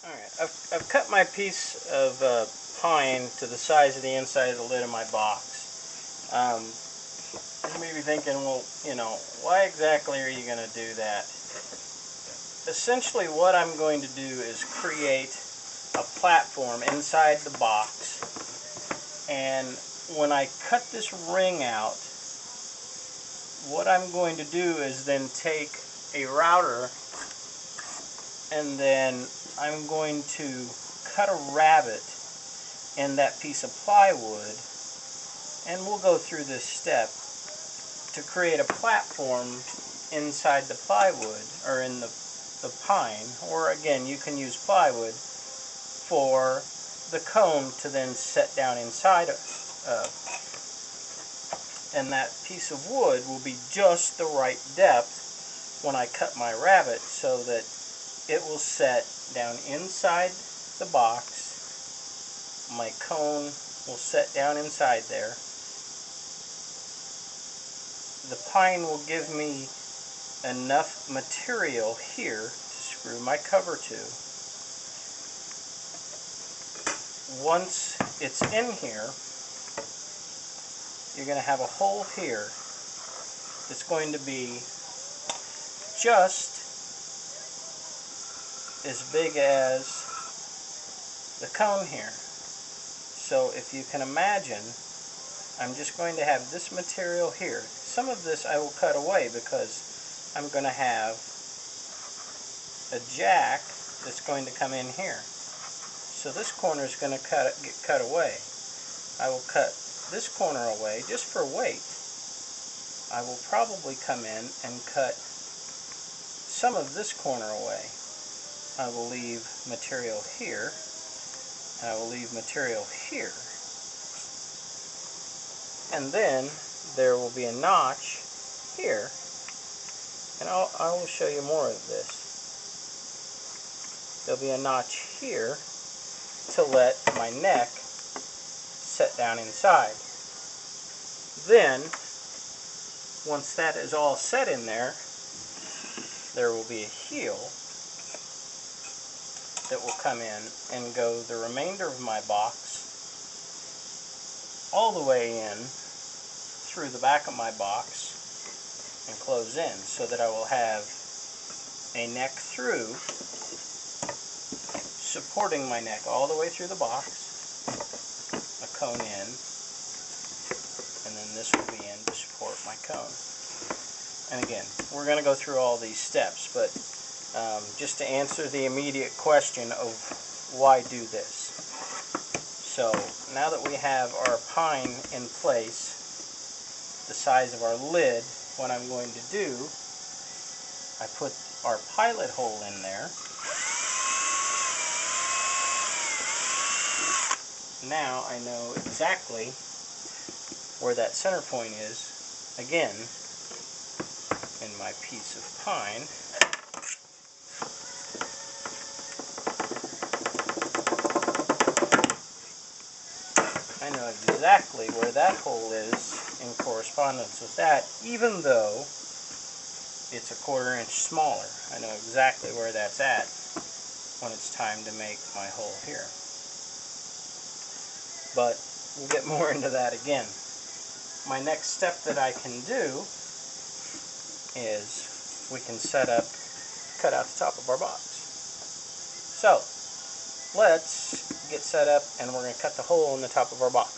Alright, I've cut my piece of pine to the size of the inside of the lid of my box. You may be thinking, well, why exactly are you going to do that? Essentially what I'm going to do is create a platform inside the box, and when I cut this ring out, what I'm going to do is then take a router and then I'm going to cut a rabbet in that piece of plywood, and we'll go through this step to create a platform inside the plywood, or in the pine, or again you can use plywood for the cone to then set down inside of. And that piece of wood will be just the right depth when I cut my rabbet so that it will set down inside the box. My cone will set down inside there. The pine will give me enough material here to screw my cover to. Once it's in here, you're going to have a hole here that's going to be just as big as the cone here. So if you can imagine, I'm just going to have this material here. Some of this I will cut away because I'm going to have a jack that's going to come in here. So this corner is going to get cut away. I will cut this corner away just for weight. I will probably come in and cut some of this corner away. I will leave material here, and I will leave material here. And then there will be a notch here, and I will show you more of this. There'll be a notch here to let my neck set down inside. Then, once that is all set in there, there will be a heel that will come in and go the remainder of my box all the way in through the back of my box and close in, so that I will have a neck through supporting my neck all the way through the box, a cone in, and then this will be in to support my cone. And again, we're going to go through all these steps, but just to answer the immediate question of why do this. So now that we have our pine in place, the size of our lid, what I'm going to do, I put our pilot hole in there. Now I know exactly where that center point is, again, in my piece of pine. I know exactly where that hole is in correspondence with that, even though it's a 1/4 inch smaller. I know exactly where that's at when it's time to make my hole here. But we'll get more into that again. My next step that I can do is we can cut out the top of our box. So let's get set up, and we're going to cut the hole in the top of our box.